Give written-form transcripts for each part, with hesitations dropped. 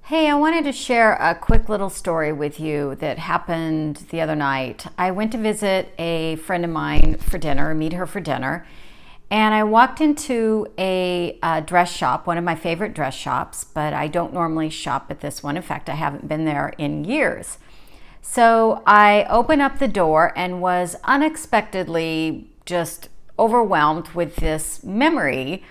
Hey, I wanted to share a quick little story with you that happened the other night. I went to visit a friend of mine for dinner, meet her for dinner, and I walked into a dress shop, one of my favorite dress shops, but I don't normally shop at this one. In fact, I haven't been there in years. So I opened up the door and was unexpectedly just overwhelmed with this memory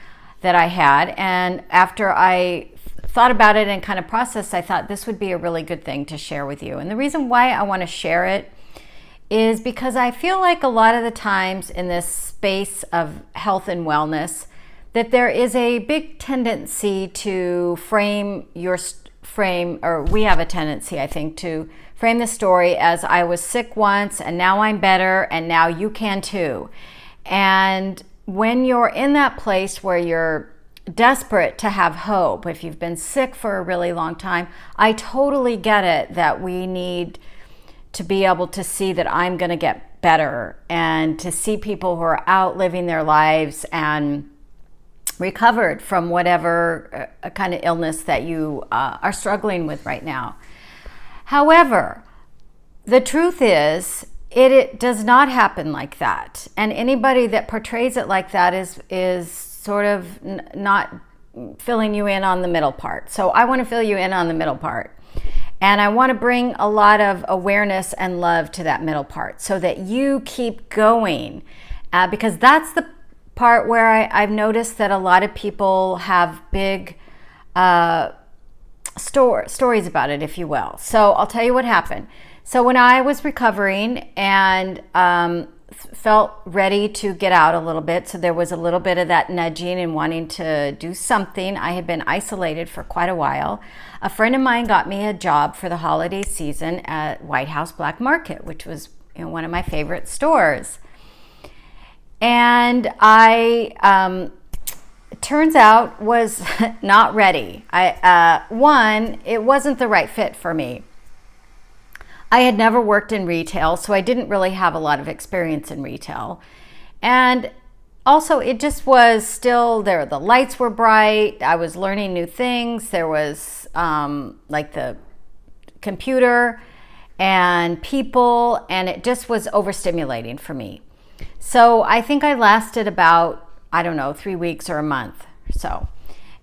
that I had. And after I thought about it and kind of processed, I thought this would be a really good thing to share with you. And the reason why I want to share it is because I feel like a lot of the times in this space of health and wellness that there is a big tendency to frame, we have a tendency, I think, to frame the story as I was sick once and now I'm better and now you can too. And when you're in that place where you're desperate to have hope, if you've been sick for a really long time, I totally get it that we need to be able to see that I'm going to get better and to see people who are out living their lives and recovered from whatever kind of illness that you are struggling with right now. However, the truth is, it does not happen like that. And anybody that portrays it like that is sort of not filling you in on the middle part. So I want to fill you in on the middle part. And I want to bring a lot of awareness and love to that middle part so that you keep going. Because that's the part where I've noticed that a lot of people have big stories about it, if you will. So I'll tell you what happened. So when I was recovering and felt ready to get out a little bit, so there was a little bit of that nudging and wanting to do something. I had been isolated for quite a while. A friend of mine got me a job for the holiday season at White House Black Market, which was one of my favorite stores. And I turns out was not ready. It wasn't the right fit for me. I had never worked in retail, so I didn't really have a lot of experience in retail. And also, it just was still there. The lights were bright. I was learning new things. There was like the computer and people, and it just was overstimulating for me. So I think I lasted about, 3 weeks or a month or so.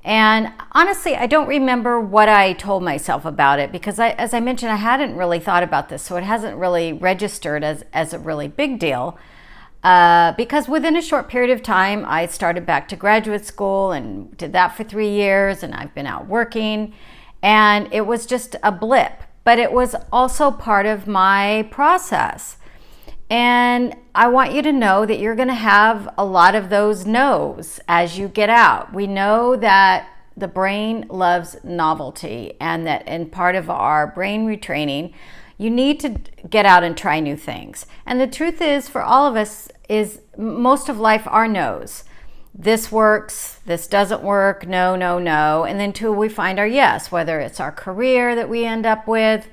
And honestly, I don't remember what I told myself about it because as I mentioned, I hadn't really thought about this. So it hasn't really registered as a really big deal because within a short period of time, I started back to graduate school and did that for 3 years. And I've been out working and it was just a blip, but it was also part of my process. And I want you to know that you're going to have a lot of those no's as you get out. We know that the brain loves novelty and that in part of our brain retraining, you need to get out and try new things. And the truth is, for all of us, is most of life are no's. This works, this doesn't work, no, no, no. And then till we find our yes, whether it's our career that we end up with,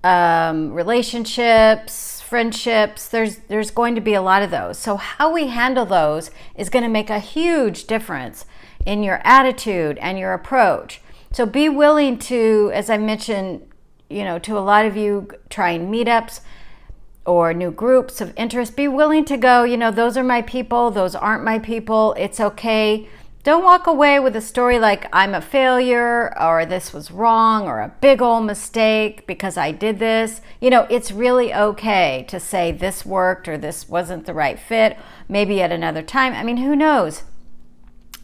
relationships, friendships, there's going to be a lot of those. So how we handle those is going to make a huge difference in your attitude and your approach. So be willing to, as I mentioned, to a lot of you trying meetups or new groups of interest, be willing to go, those are my people, those aren't my people, it's okay. Don't walk away with a story like I'm a failure or this was wrong or a big old mistake because I did this. It's really okay to say this worked or this wasn't the right fit, maybe at another time. I mean, who knows?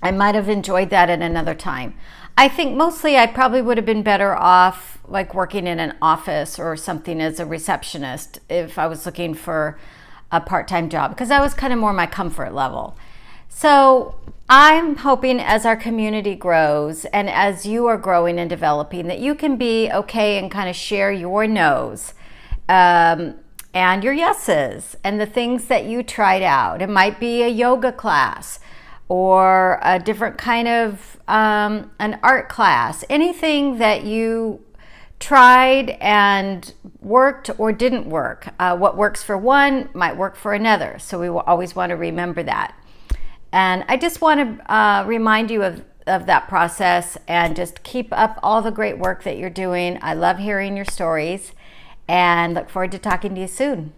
I might have enjoyed that at another time. I think mostly I probably would have been better off like working in an office or something as a receptionist if I was looking for a part-time job because that was kind of more my comfort level. So I'm hoping as our community grows and as you are growing and developing that you can be okay and kind of share your no's and your yeses and the things that you tried out. It might be a yoga class or a different kind of an art class, anything that you tried and worked or didn't work. What works for one might work for another. So we will always want to remember that. And I just want to remind you of of that process, and just keep up all the great work that you're doing. I love hearing your stories and look forward to talking to you soon.